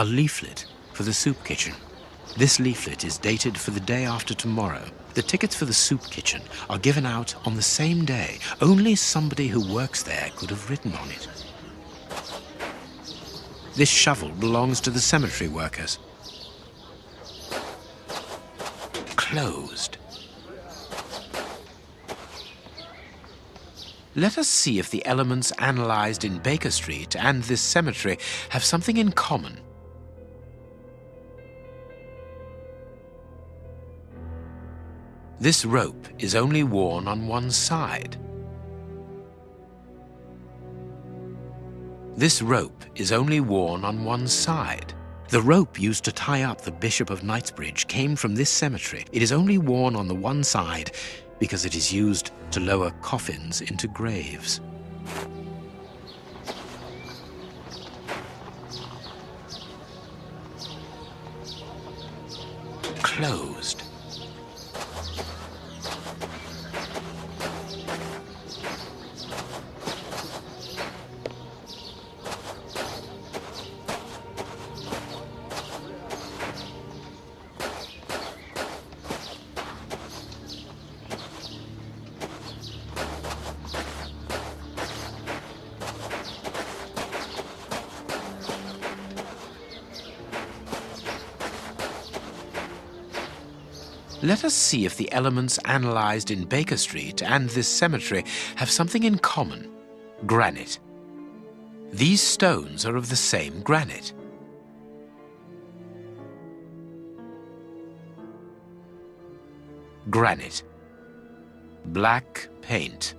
A leaflet for the soup kitchen. This leaflet is dated for the day after tomorrow. The tickets for the soup kitchen are given out on the same day. Only somebody who works there could have written on it. This shovel belongs to the cemetery workers. Closed. Let us see if the elements analyzed in Baker Street and this cemetery have something in common. This rope is only worn on one side. This rope is only worn on one side. The rope used to tie up the Bishop of Knightsbridge came from this cemetery. It is only worn on the one side because it is used to lower coffins into graves. Closed. Let us see if the elements analyzed in Baker Street and this cemetery have something in common. Granite. These stones are of the same granite. Granite. Black paint.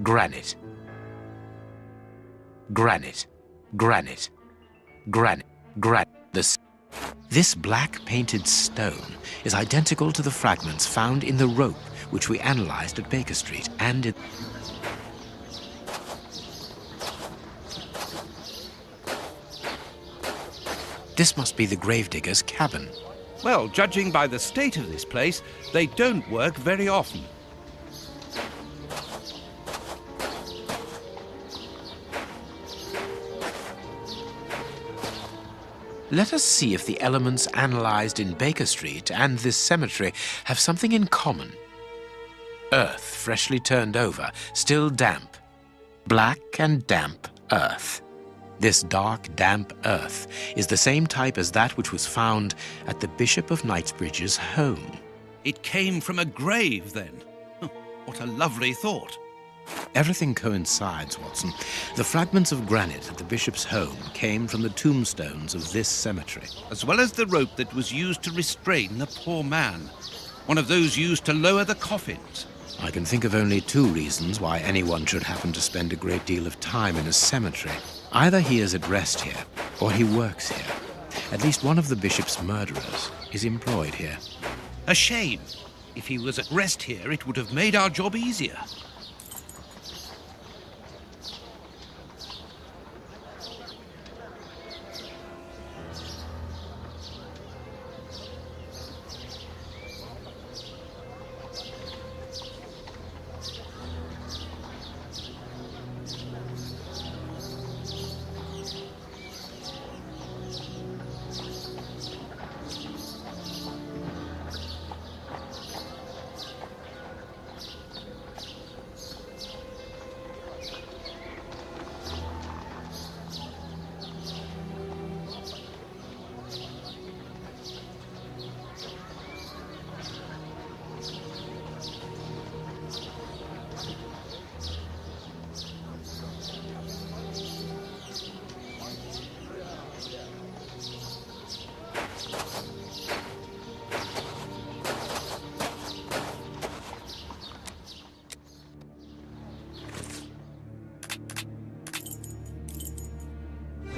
Granite. Granite. Granite. Granite. Granite. This black painted stone is identical to the fragments found in the rope which we analyzed at Baker Street and in... This must be the gravedigger's cabin. Well, judging by the state of this place, they don't work very often. Let us see if the elements analyzed in Baker Street and this cemetery have something in common. Earth freshly turned over, still damp. Black and damp earth. This dark, damp earth is the same type as that which was found at the Bishop of Knightsbridge's home. It came from a grave, then. What a lovely thought. Everything coincides, Watson. The fragments of granite at the bishop's home came from the tombstones of this cemetery. As well as the rope that was used to restrain the poor man. One of those used to lower the coffins. I can think of only two reasons why anyone should happen to spend a great deal of time in a cemetery. Either he is at rest here, or he works here. At least one of the bishop's murderers is employed here. A shame. If he was at rest here, it would have made our job easier.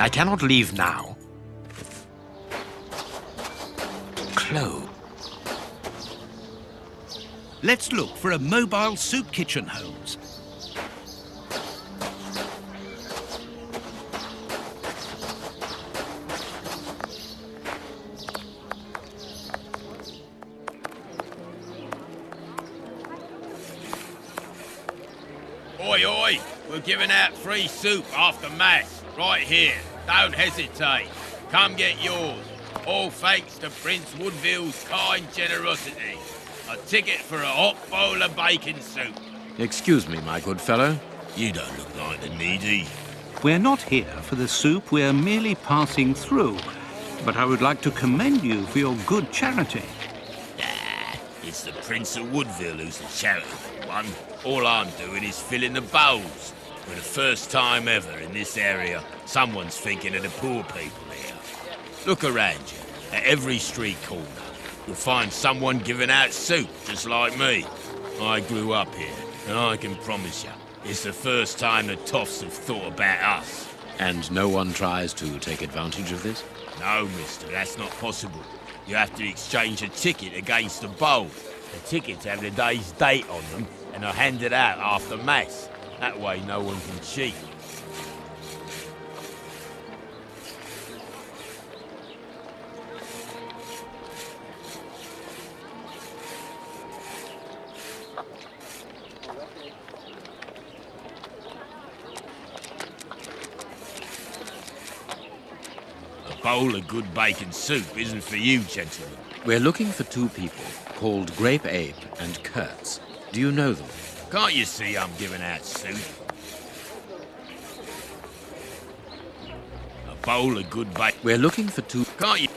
I cannot leave now. Close. Let's look for a mobile soup kitchen, Holmes. Oi, oi! We're giving out free soup after Mass, right here. Don't hesitate. Come get yours. All thanks to Prince Woodville's kind generosity. A ticket for a hot bowl of bacon soup. Excuse me, my good fellow. You don't look like the needy. We're not here for the soup, we're merely passing through. But I would like to commend you for your good charity. It's the Prince of Woodville who's the charitable one. All I'm doing is filling the bowls. For the first time ever in this area, someone's thinking of the poor people here. Look around you. At every street corner, you'll find someone giving out soup, just like me. I grew up here, and I can promise you, it's the first time the toffs have thought about us. And no one tries to take advantage of this? No, mister, that's not possible. You have to exchange a ticket against a bowl. The tickets have the day's date on them, and are handed out after Mass. That way no one can cheat. A bowl of good bacon soup isn't for you, gentlemen. We're looking for two people called Grape Abe and Kurtz. Do you know them? Can't you see I'm giving out soup? A bowl of good bacon. We're looking for two... Can't you?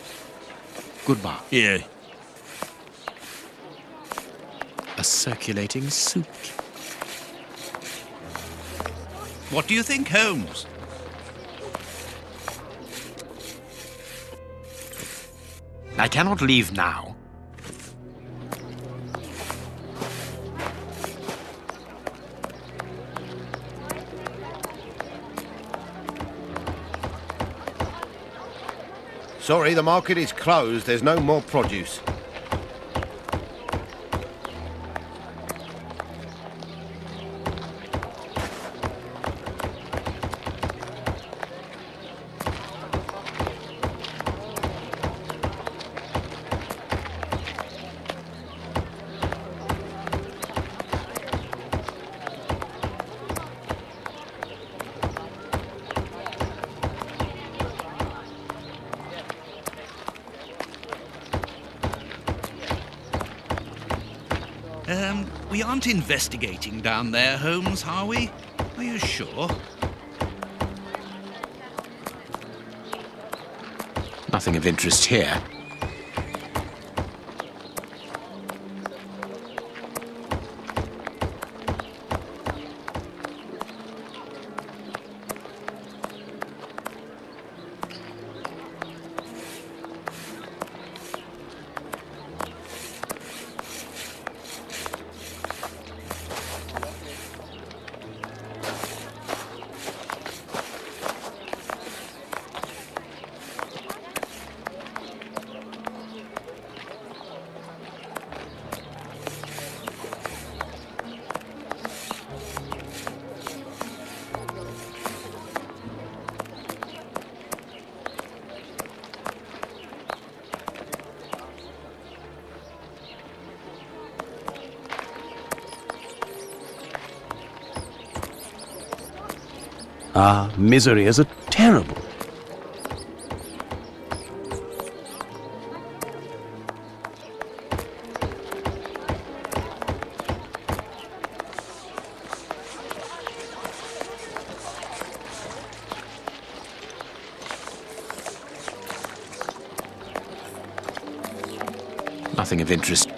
Goodbye. Here. A circulating soup. What do you think, Holmes? I cannot leave now. Sorry, the market is closed. There's no more produce. We aren't investigating down there, Holmes, are we? Are you sure? Nothing of interest here. Ah, misery is a terrible. Nothing of interest.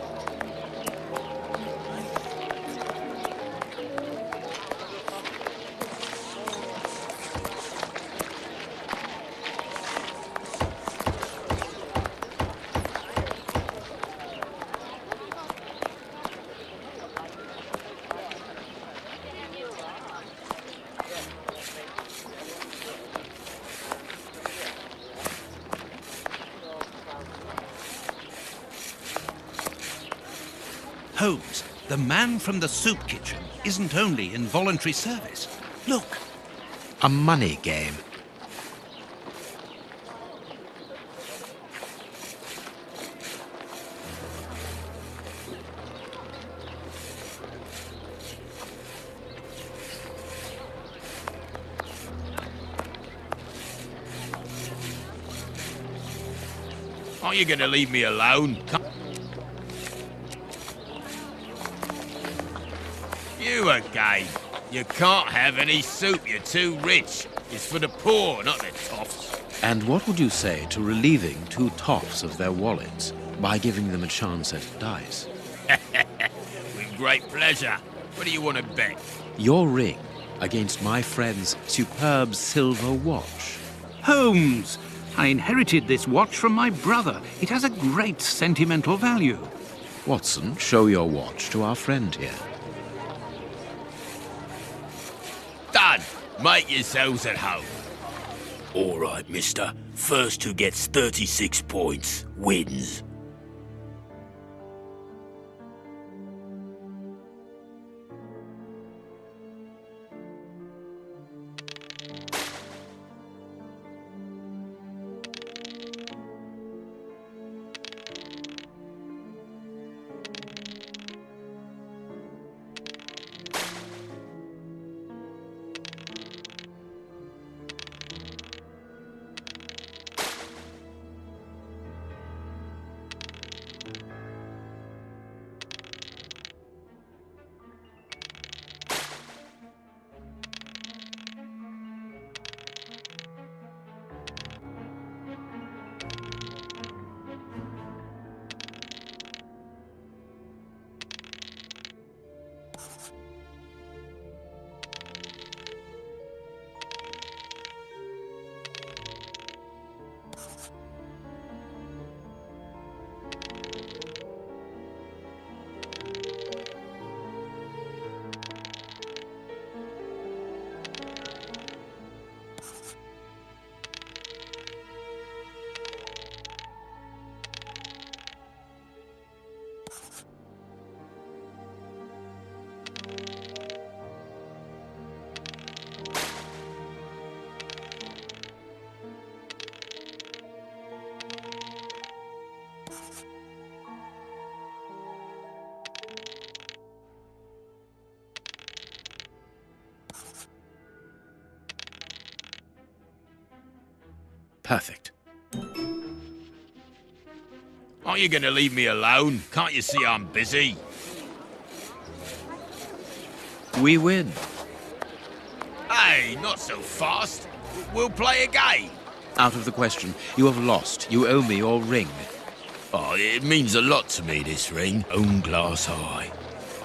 Holmes, the man from the soup kitchen isn't only in voluntary service. Look, A money game. Are you gonna leave me alone? You again. You can't have any soup, you're too rich. It's for the poor, not the toffs. And what would you say to relieving two toffs of their wallets by giving them a chance at dice? With great pleasure. What do you want to bet? Your ring against my friend's superb silver watch. Holmes! I inherited this watch from my brother. It has a great sentimental value. Watson, show your watch to our friend here. Done. Make yourselves at home. All right, mister. First who gets 36 points wins. Perfect. Are you gonna leave me alone? Can't you see I'm busy? We win. Hey, not so fast. We'll play again. Out of the question. You have lost. You owe me your ring. Oh, it means a lot to me, this ring. Own glass high.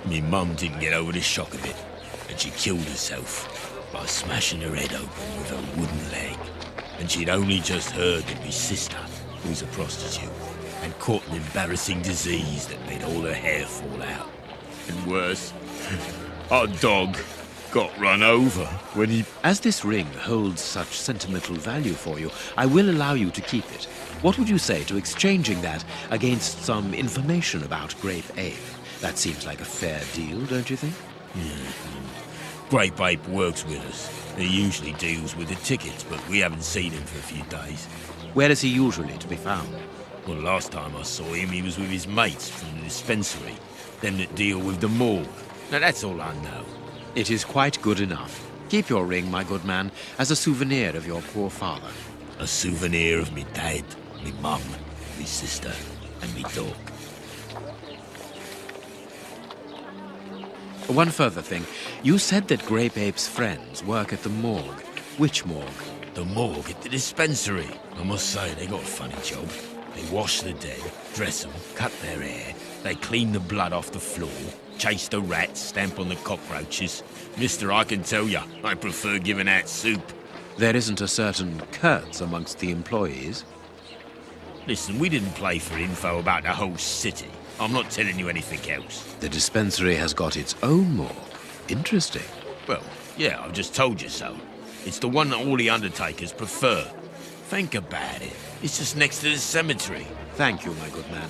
Me mum didn't get over the shock of it, and she killed herself by smashing her head open with her wooden leg. And she'd only just heard that me sister, who's a prostitute, had caught an embarrassing disease that made all her hair fall out. And worse, our dog got run over when he... As this ring holds such sentimental value for you, I will allow you to keep it. What would you say to exchanging that against some information about Grape Ape? That seems like a fair deal, don't you think? Grape Ape works with us. He usually deals with the tickets, but we haven't seen him for a few days. Where is he usually to be found? Well, last time I saw him, he was with his mates from the dispensary, them that deal with the morgue. Now, that's all I know. It is quite good enough. Keep your ring, my good man, as a souvenir of your poor father. A souvenir of me dad, me mum, me sister, and me dog. One further thing. You said that Grape Ape's friends work at the morgue. Which morgue? The morgue at the dispensary. I must say, they got a funny job. They wash the dead, dress them, cut their hair. They clean the blood off the floor, chase the rats, stamp on the cockroaches. Mister, I can tell you, I prefer giving out soup. There isn't a certain Kurtz amongst the employees. Listen, we didn't play for info about the whole city. I'm not telling you anything else. The dispensary has got its own morgue. Interesting. Well, yeah, I've just told you so. It's the one that all the undertakers prefer. Think about it. It's just next to the cemetery. Thank you, my good man.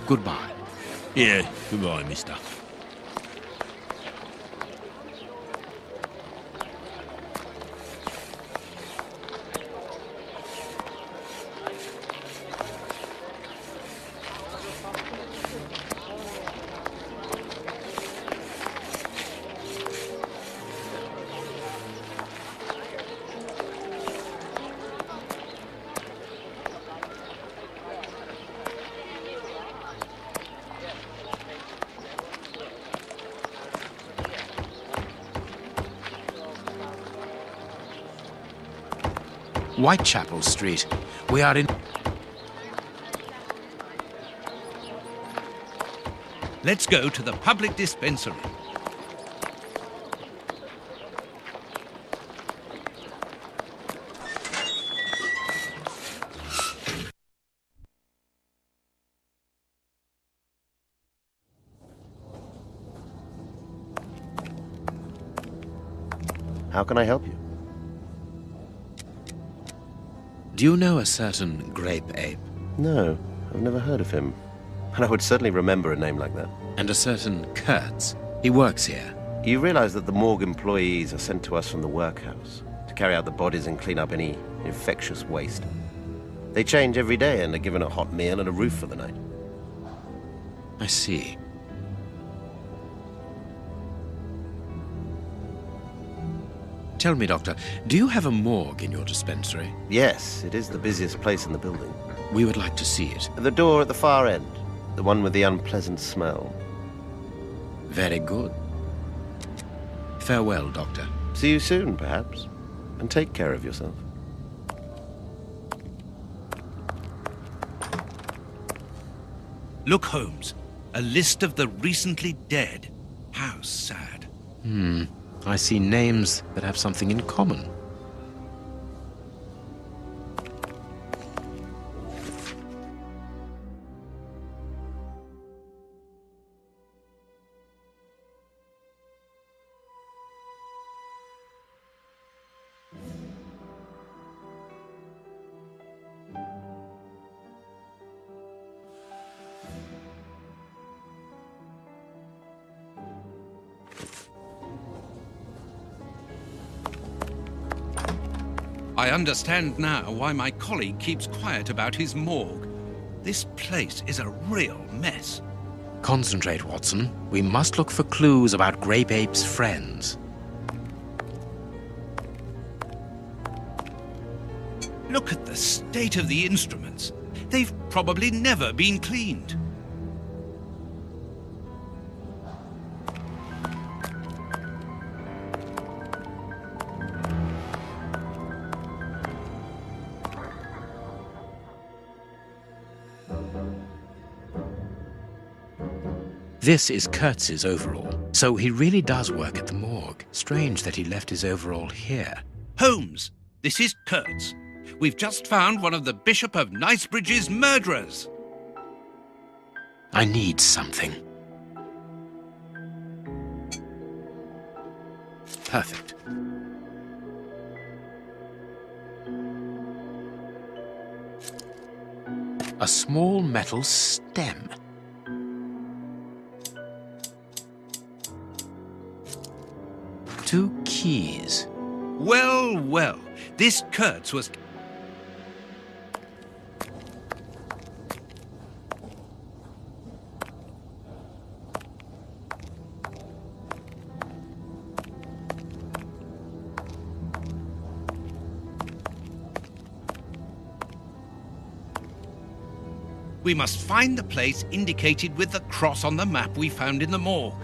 Goodbye. Yeah, goodbye, mister. Whitechapel Street. We are in... Let's go to the public dispensary. How can I help you? Do you know a certain grape ape? No, I've never heard of him. And I would certainly remember a name like that. And a certain Kurtz? He works here. You realize that the morgue employees are sent to us from the workhouse to carry out the bodies and clean up any infectious waste. They change every day and are given a hot meal and a roof for the night. I see. Tell me, Doctor, do you have a morgue in your dispensary? Yes, it is the busiest place in the building. We would like to see it. The door at the far end, the one with the unpleasant smell. Very good. Farewell, Doctor. See you soon, perhaps. And take care of yourself. Look, Holmes. A list of the recently dead. How sad. I see names that have something in common. I understand now why my colleague keeps quiet about his morgue. This place is a real mess. Concentrate, Watson. We must look for clues about Grape Ape's friends. Look at the state of the instruments. They've probably never been cleaned. This is Kurtz's overall, so he really does work at the morgue. Strange that he left his overall here. Holmes, this is Kurtz. We've just found one of the Bishop of Knightsbridge's murderers. I need something. Perfect. A small metal stem. Two keys. Well, well, this Kurtz was... We must find the place indicated with the cross on the map we found in the morgue.